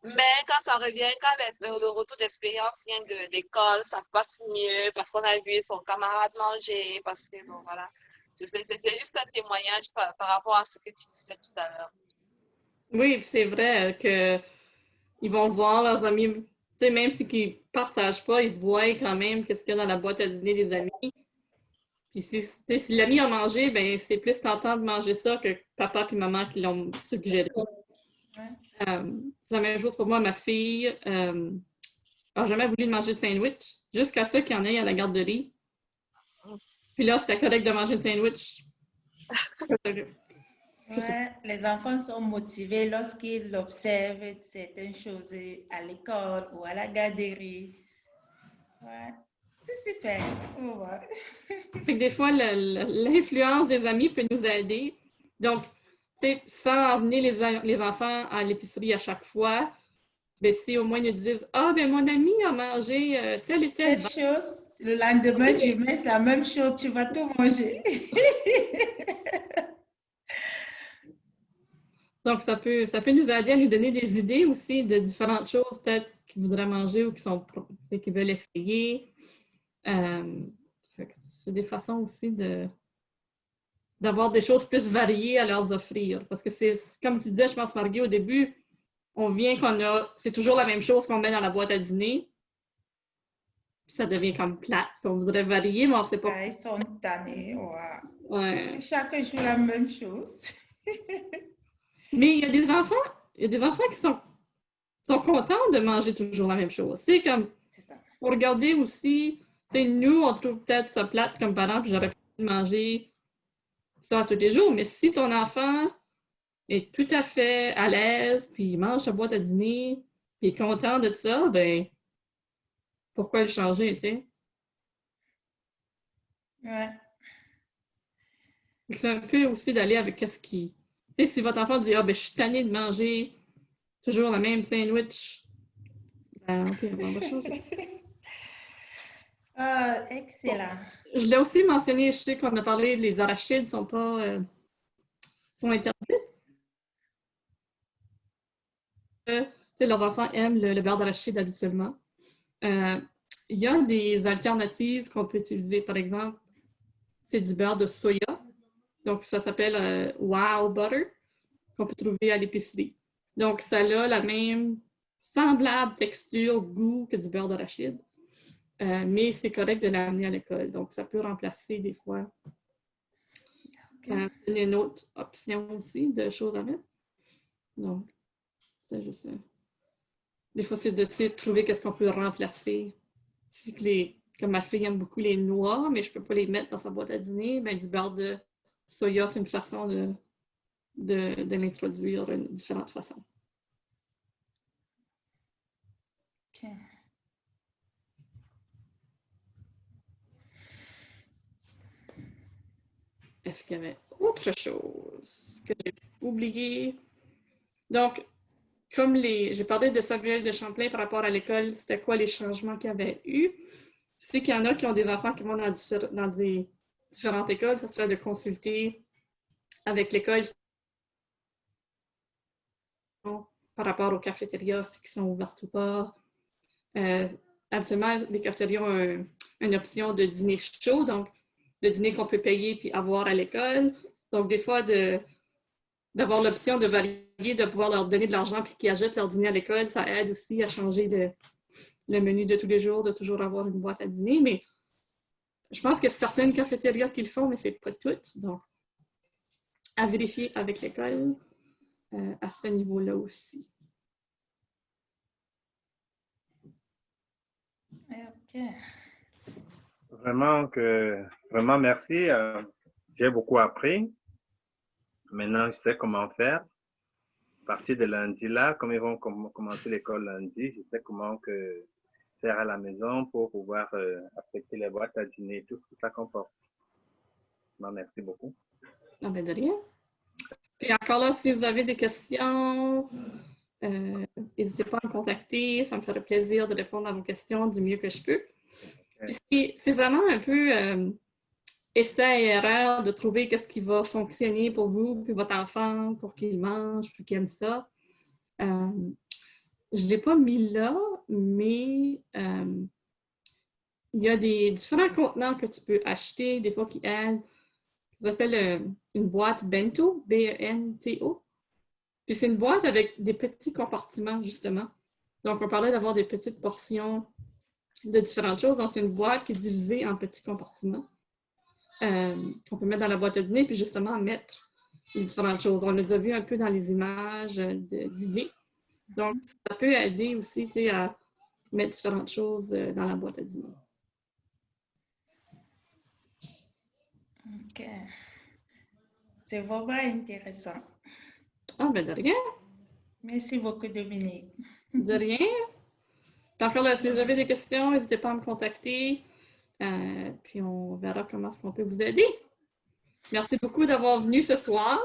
Mais quand ça revient, quand le retour d'expérience vient de l'école, ça passe mieux parce qu'on a vu son camarade manger, parce que, bon, voilà. C'est juste un témoignage par rapport à ce que tu disais tout à l'heure. Oui, c'est vrai que ils vont voir leurs amis, même s'ils ne partagent pas, ils voient quand même qu'est-ce qu'il y a dans la boîte à dîner des amis. Puis si l'ami a mangé, ben c'est plus tentant de manger ça que papa et maman qui l'ont suggéré. C'est la même chose pour moi. Ma fille n'a jamais voulu manger de sandwich jusqu'à ce qu'il y en ait à la garderie. Puis là, c'était correct de manger de sandwich. Ouais, les enfants sont motivés lorsqu'ils observent certaines choses à l'école ou à la garderie. Ouais, c'est super. Ouais. Fait que des fois, l'influence des amis peut nous aider. Donc, sans emmener les enfants à l'épicerie à chaque fois, ben, si au moins ils nous disent ah, ben mon ami a mangé telle et telle. Cette chose, le lendemain, tu mets la même chose, tu vas tout manger. Donc, ça peut nous aider à nous donner des idées aussi de différentes choses, peut-être voudraient manger ou qui veulent essayer. C'est des façons aussi d'avoir des choses plus variées à leur offrir. Parce que c'est, comme tu disais, je pense, Marguerite, au début, c'est toujours la même chose qu'on met dans la boîte à dîner. Puis ça devient comme plate. Puis on voudrait varier, mais on ne sait pas. Ils sont tannés. Ouais. Ouais. Chaque jour, la même chose. Mais il y a des enfants qui sont contents de manger toujours la même chose. C'est comme, C'est ça. pour regarder aussi, nous, on trouve peut-être ça plate comme parents, puis j'aurais pu manger ça tous les jours, mais si ton enfant est tout à fait à l'aise, puis il mange sa boîte à dîner, puis est content de ça, ben pourquoi le changer, tu sais? Ouais. C'est un peu aussi d'aller avec qu'est-ce qui... Tu sais, si votre enfant dit « Ah, ben je suis tannée de manger toujours le même sandwich », ben OK, on va changer. Excellent. Je l'ai aussi mentionné, je sais qu'on a parlé, les arachides sont sont interdites. Leurs enfants aiment le beurre d'arachide habituellement. Il y a des alternatives qu'on peut utiliser. Par exemple, c'est du beurre de soya. Donc, ça s'appelle Wow Butter, qu'on peut trouver à l'épicerie. Donc, ça a la même semblable texture, goût que du beurre d'arachide. Mais c'est correct de l'amener à l'école. Donc, ça peut remplacer des fois une autre option aussi de choses à mettre. Donc, c'est juste ça. Des fois, c'est de trouver qu'est-ce qu'on peut remplacer. Comme ma fille aime beaucoup les noix, mais je ne peux pas les mettre dans sa boîte à dîner, ben, du beurre de soya, c'est une façon de l'introduire de différentes façons. OK. Est-ce qu'il y avait autre chose que j'ai oublié? Donc, comme j'ai parlé de Samuel de Champlain par rapport à l'école, c'était quoi les changements qu'il y avait eu? C'est qu'il y en a qui ont des enfants qui vont dans des différentes écoles, ça serait de consulter avec l'école par rapport aux cafétérias, si elles sont ouvertes ou pas. Habituellement, les cafétérias ont une option de dîner chaud, donc de dîner qu'on peut payer puis avoir à l'école. Donc, des fois, d'avoir l'option de varier, de pouvoir leur donner de l'argent puis qu'ils achètent leur dîner à l'école, ça aide aussi à changer le menu de tous les jours, de toujours avoir une boîte à dîner. Mais je pense qu'il y a certaines cafétérias qui le font, mais c'est pas toutes. Donc, à vérifier avec l'école à ce niveau-là aussi. OK. Vraiment merci. J'ai beaucoup appris. Maintenant, je sais comment faire. À partir de lundi là, comme ils vont commencer l'école lundi, je sais comment faire à la maison pour pouvoir affecter les boîtes à dîner, tout ce que ça comporte. Merci beaucoup. Ah ben de rien. Puis encore là, si vous avez des questions, n'hésitez pas à me contacter. Ça me ferait plaisir de répondre à vos questions du mieux que je peux. Okay. C'est vraiment un peu essai et erreur de trouver qu'est-ce qui va fonctionner pour vous puis votre enfant pour qu'il mange puis qu'il aime ça. Je ne l'ai pas mis là, mais il y a des différents contenants que tu peux acheter, des fois qui aident. Ça s'appelle une boîte Bento, B-E-N-T-O. Puis c'est une boîte avec des petits compartiments, justement. Donc, on parlait d'avoir des petites portions de différentes choses. Donc, c'est une boîte qui est divisée en petits compartiments qu'on peut mettre dans la boîte à dîner, puis justement mettre les différentes choses. On les a vu un peu dans les images d'idées. Donc, ça peut aider aussi à mettre différentes choses dans la boîte à dîner. OK. C'est vraiment intéressant. Ah, ben de rien. Merci beaucoup, Dominique. De rien. Encore là, si vous avez des questions, n'hésitez pas à me contacter. Puis on verra comment est-ce qu'on peut vous aider. Merci beaucoup d'avoir venu ce soir.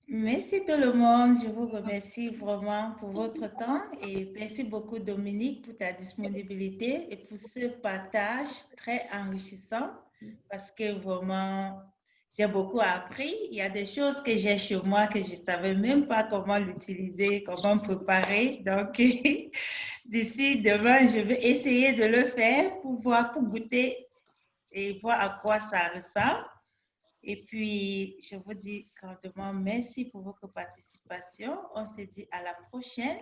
Merci tout le monde. Je vous remercie vraiment pour votre temps et merci beaucoup, Dominique, pour ta disponibilité et pour ce partage très enrichissant parce que vraiment, j'ai beaucoup appris. Il y a des choses que j'ai chez moi que je ne savais même pas comment l'utiliser, comment préparer. Donc, d'ici demain, je vais essayer de le faire pour voir, pour goûter et voir à quoi ça ressemble. Et puis, je vous dis grandement merci pour votre participation. On se dit à la prochaine.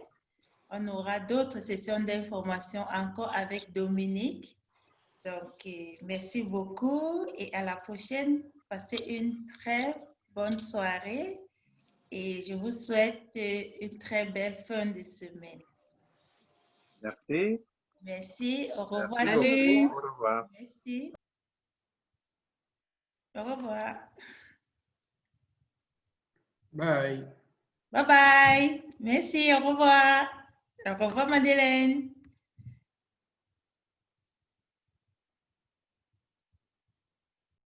On aura d'autres sessions d'information encore avec Dominique. Donc, merci beaucoup et à la prochaine. Passez une très bonne soirée et je vous souhaite une très belle fin de semaine. Merci. Merci. Au revoir. Merci Allez. beaucoup. Au revoir. Merci. Au revoir. Bye. Bye bye. Merci. Au revoir. Au revoir, Madeleine.